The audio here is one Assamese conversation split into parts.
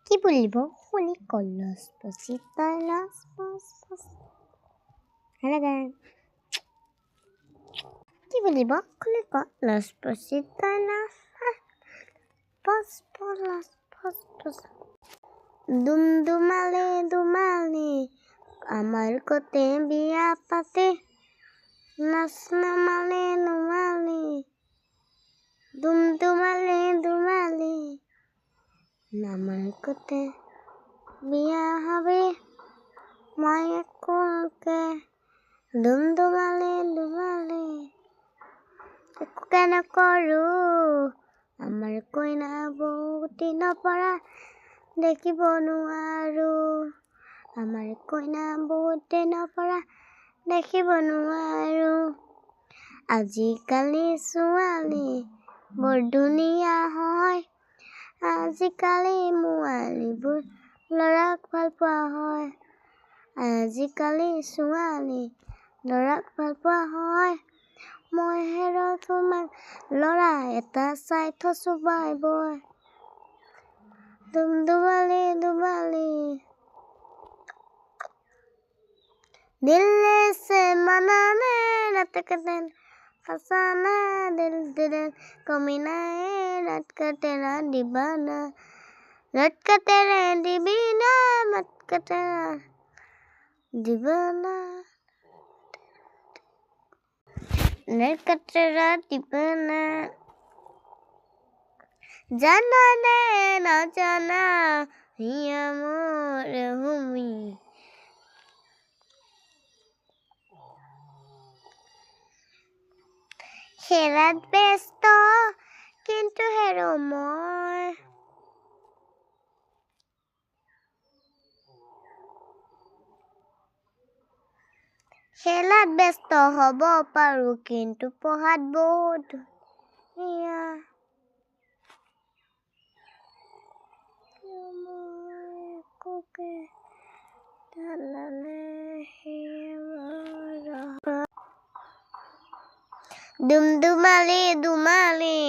কি বলিব শুনি কলস পচি তলস পচ পচ কি বলিব শুনি কলস পচি তলস পচ পলস পচ পচ দুমদুমালে দুমালে আমার কোতে বিয়া পাতে নাচ নামালে নুমালে দুমদুমালে দুমালে আমার কোতে বিয়া হবে মই একুকে দুমদুমালে দুমালে একো কেন কৰো আমাৰ কইনা বহুতি নপৰা দেখিব নোৱাৰো আমাৰ কইনা বহুতে নপৰা দেখিব নোৱাৰো আজিকালি ছোৱালী বৰ ধুনীয়া হয় আজিকালি মোৱালীবোৰ ল'ৰাক ভাল পোৱা হয় আজিকালি ছোৱালী ল'ৰাক ভাল পোৱা হয় মই হেৰ তোমাক ল'ৰা এটা চাই থৈছো বাই বয় দুমদুমালি দুমালি दिल से मनाने रटकते फसाना दिल दिल कमीना रट का तेरा दीवाना रट का तेरे दीवाना मत का तेरा दीवाना रट का तेरा दीवाना जाना ने ना जाना हिया मोर हुमी হেৰাত ব্যস্ত কিন্তু হেৰো মই খেলাত ব্যস্ত হ'ব পাৰো কিন্তু পঢ়াত বহুত ধুনীয়া দুমদুমালি দুমালি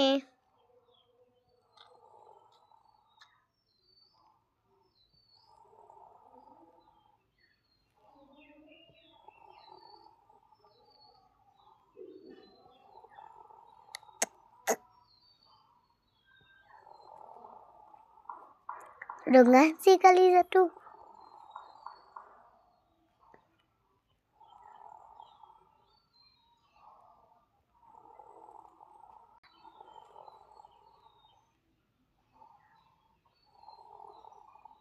ৰঙা চিকালি জাটো